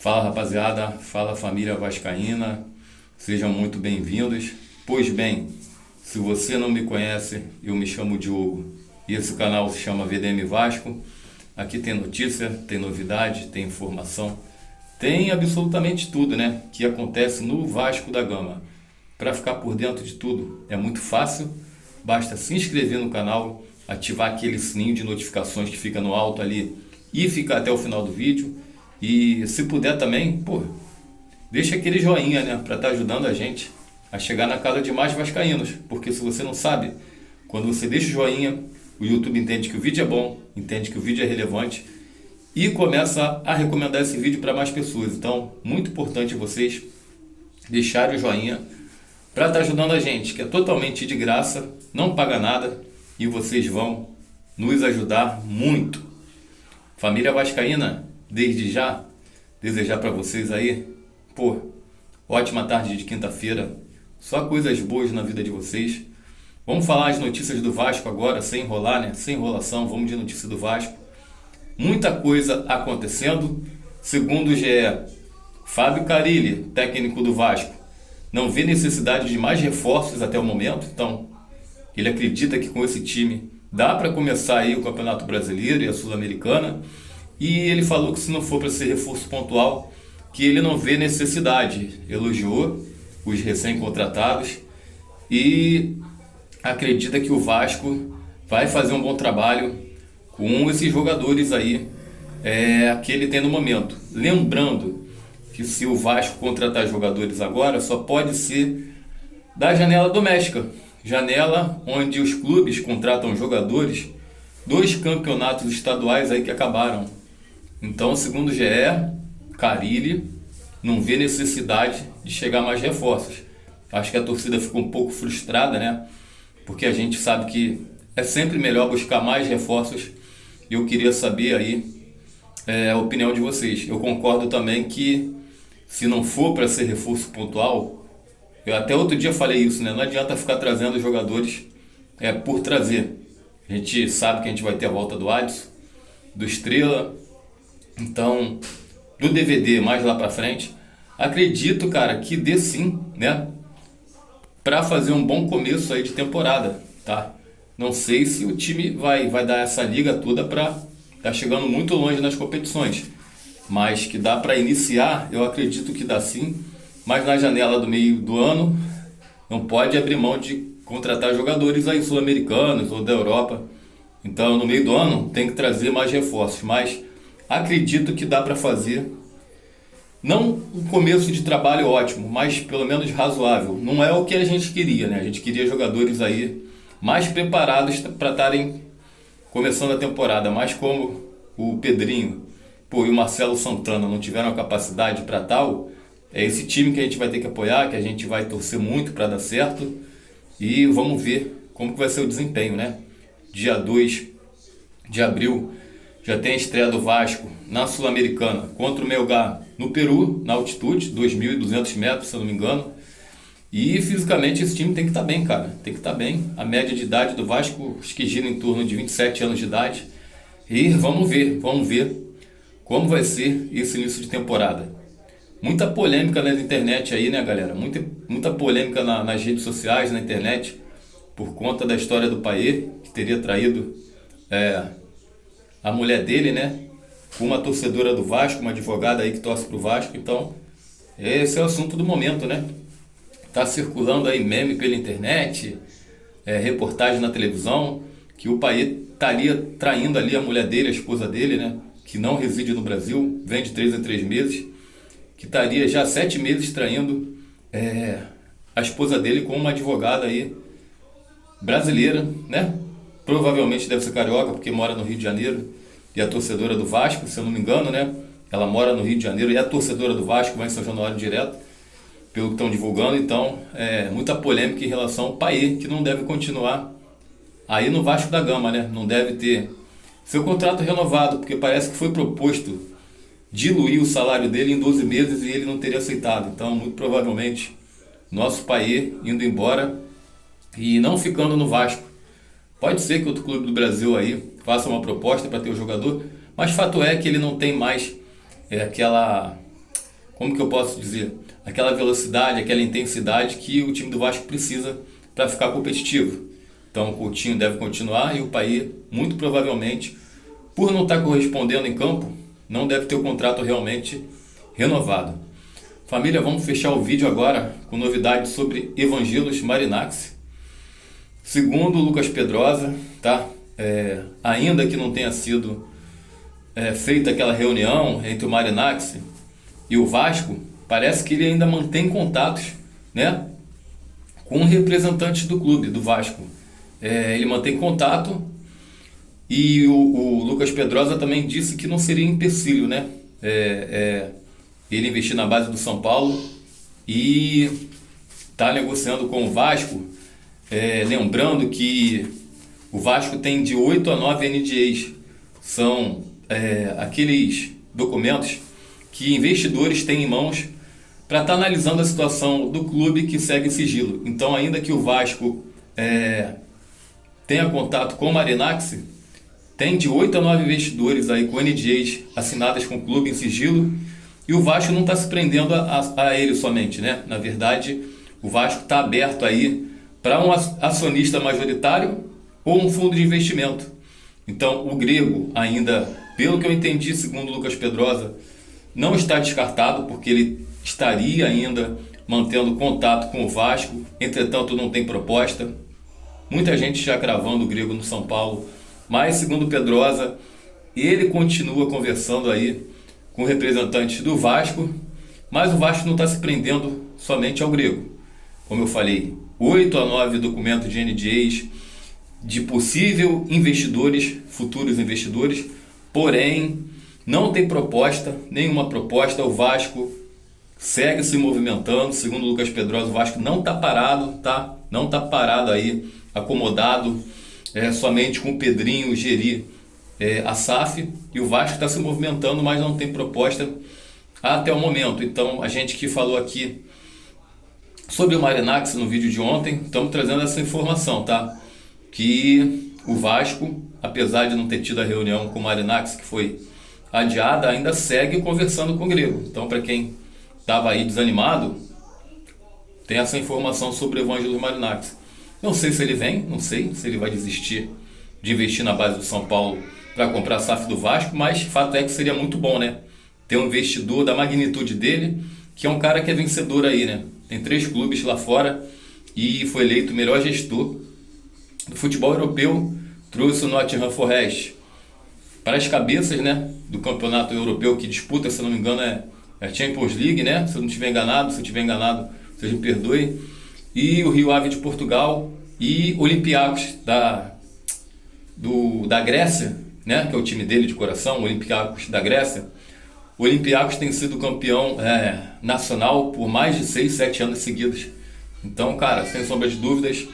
Fala rapaziada, fala família vascaína, sejam muito bem-vindos. Pois bem, se você não me conhece, eu me chamo Diogo e esse canal se chama VDM Vasco. Aqui tem notícia, tem novidade, tem informação, tem absolutamente tudo, né, que acontece no Vasco da Gama. Para ficar por dentro de tudo é muito fácil, basta se inscrever no canal, ativar aquele sininho de notificações que fica no alto ali e ficar até o final do vídeo. E se puder também, deixa aquele joinha, né, para estar ajudando a gente a chegar na casa de mais vascaínos. Porque se você não sabe, quando você deixa o joinha, o YouTube entende que o vídeo é bom, entende que o vídeo é relevante e começa a recomendar esse vídeo para mais pessoas. Então, muito importante vocês deixarem o joinha para estar ajudando a gente, que é totalmente de graça, não paga nada e vocês vão nos ajudar muito. Família vascaína, desde já, desejar para vocês aí, ótima tarde de quinta-feira, só coisas boas na vida de vocês. Vamos falar as notícias do Vasco agora, sem enrolar, né? Sem enrolação, vamos de notícia do Vasco. Muita coisa acontecendo. Segundo o GE, Fábio Carille, técnico do Vasco, não vê necessidade de mais reforços até o momento. Então, ele acredita que com esse time dá para começar aí o Campeonato Brasileiro e a Sul-Americana. E ele falou que se não for para ser reforço pontual, que ele não vê necessidade. Elogiou os recém-contratados e acredita que o Vasco vai fazer um bom trabalho com esses jogadores aí que ele tem no momento. Lembrando que se o Vasco contratar jogadores agora, só pode ser da janela doméstica. Janela onde os clubes contratam jogadores dos campeonatos estaduais aí que acabaram. Então, segundo o GE, Carille não vê necessidade de chegar mais reforços. Acho que a torcida ficou um pouco frustrada, né? Porque a gente sabe que é sempre melhor buscar mais reforços. E eu queria saber aí a opinião de vocês. Eu concordo também que se não for para ser reforço pontual, eu até outro dia falei isso, né? Não adianta ficar trazendo jogadores por trazer. A gente sabe que a gente vai ter a volta do Adson, do Estrela, então, do DVD mais lá pra frente. Acredito, cara, que dê sim, né, pra fazer um bom começo aí de temporada, tá? Não sei se o time vai dar essa liga toda pra tá chegando muito longe nas competições, mas que dá pra iniciar, eu acredito que dá sim. Mas na janela do meio do ano não pode abrir mão de contratar jogadores aí sul-americanos ou da Europa. Então, no meio do ano tem que trazer mais reforços, mas acredito que dá para fazer, não um começo de trabalho ótimo, mas pelo menos razoável. Não é o que a gente queria, né? A gente queria jogadores aí mais preparados para estarem começando a temporada, mas como o Pedrinho e o Marcelo Santana não tiveram a capacidade para tal, é esse time que a gente vai ter que apoiar, que a gente vai torcer muito para dar certo e vamos ver como que vai ser o desempenho, né? Dia 2 de abril já tem a estreia do Vasco na Sul-Americana contra o Melgar no Peru, na altitude, 2.200 metros, se eu não me engano. E fisicamente esse time tem que estar bem, cara. Tem que estar bem. A média de idade do Vasco, acho que gira em torno de 27 anos de idade. E vamos ver como vai ser esse início de temporada. Muita polêmica na internet aí, né, galera? Muita polêmica nas redes sociais, na internet, por conta da história do Payet, que teria traído a mulher dele, né, com uma torcedora do Vasco, uma advogada aí que torce pro Vasco. Então, esse é o assunto do momento, né? Tá circulando aí meme pela internet, reportagem na televisão, que o Payet estaria traindo ali a mulher dele, a esposa dele, né, que não reside no Brasil, vem de 3 em 3 meses, que estaria já 7 meses traindo a esposa dele com uma advogada aí brasileira, né? Provavelmente deve ser carioca, porque mora no Rio de Janeiro. E a torcedora do Vasco, se eu não me engano, né? Ela mora no Rio de Janeiro e é a torcedora do Vasco, vai em São Januário direto, pelo que estão divulgando. Então, muita polêmica em relação ao Payet, que não deve continuar aí no Vasco da Gama, né? Não deve ter seu contrato renovado, porque parece que foi proposto diluir o salário dele em 12 meses e ele não teria aceitado. Então, muito provavelmente, nosso Payet indo embora e não ficando no Vasco. Pode ser que outro clube do Brasil aí faça uma proposta para ter o jogador, mas fato é que ele não tem mais aquela como que eu posso dizer, aquela velocidade, aquela intensidade que o time do Vasco precisa para ficar competitivo. Então o Coutinho deve continuar e o Payet, muito provavelmente, por não estar correspondendo em campo, não deve ter o contrato realmente renovado. Família, vamos fechar o vídeo agora com novidades sobre Evangelos Marinax. Segundo o Lucas Pedrosa, tá? Ainda que não tenha sido feita aquela reunião entre o Marinax e o Vasco, parece que ele ainda mantém contatos, né, com representantes do clube, do Vasco. Ele mantém contato e o Lucas Pedrosa também disse que não seria empecilho, né, ele investir na base do São Paulo e está negociando com o Vasco. Lembrando que o Vasco tem de 8 a 9 NDAs, são aqueles documentos que investidores têm em mãos para estar analisando a situação do clube que segue sigilo. Então, ainda que o Vasco tenha contato com o Marinax, tem de 8 a 9 investidores aí com NDAs assinadas com o clube em sigilo, e o Vasco não está se prendendo a ele somente, né? Na verdade, o Vasco está aberto aí para um acionista majoritário ou um fundo de investimento. Então, o Grego ainda, pelo que eu entendi, segundo o Lucas Pedrosa, não está descartado, porque ele estaria ainda mantendo contato com o Vasco, entretanto não tem proposta. Muita gente já cravando o Grego no São Paulo, mas segundo o Pedrosa, ele continua conversando aí com representantes do Vasco, mas o Vasco não está se prendendo somente ao Grego. Como eu falei, 8 a 9 documentos de NDAs de possível investidores, futuros investidores, porém não tem proposta, nenhuma proposta. O Vasco segue se movimentando, segundo o Lucas Pedrosa, o Vasco não está parado, tá? Não está parado aí, acomodado, somente com o Pedrinho, o Geri, a SAF, e o Vasco está se movimentando, mas não tem proposta até o momento. Então, a gente que falou aqui sobre o Marinax no vídeo de ontem, estamos trazendo essa informação, tá? Que o Vasco, apesar de não ter tido a reunião com o Marinax, que foi adiada, ainda segue conversando com o Grego. Então, para quem estava aí desanimado, tem essa informação sobre o Evangelos Marinax. Não sei se ele vem, não sei se ele vai desistir de investir na base do São Paulo para comprar a SAF do Vasco, mas fato é que seria muito bom, né? Ter um investidor da magnitude dele, que é um cara que é vencedor aí, né? Tem 3 clubes lá fora e foi eleito o melhor gestor do futebol europeu, trouxe o Nottingham Forest para as cabeças, né, do campeonato europeu que disputa, se não me engano, é a Champions League, né? Se eu não estiver enganado, se eu estiver enganado, vocês me perdoem. E o Rio Ave de Portugal e Olympiacos da Grécia, né, que é o time dele de coração, o Olympiacos da Grécia. O Olympiacos tem sido campeão nacional por mais de 6, 7 anos seguidos. Então, cara, sem sombra de dúvidas,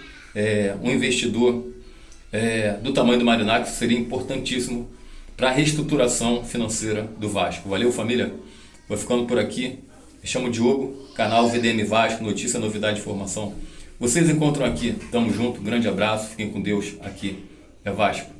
um investidor do tamanho do Marinax seria importantíssimo para a reestruturação financeira do Vasco. Valeu, família? Vou ficando por aqui. Me chamo Diogo, canal VDM Vasco, notícia, novidade, informação. Vocês encontram aqui. Tamo junto, grande abraço, fiquem com Deus. Aqui é Vasco.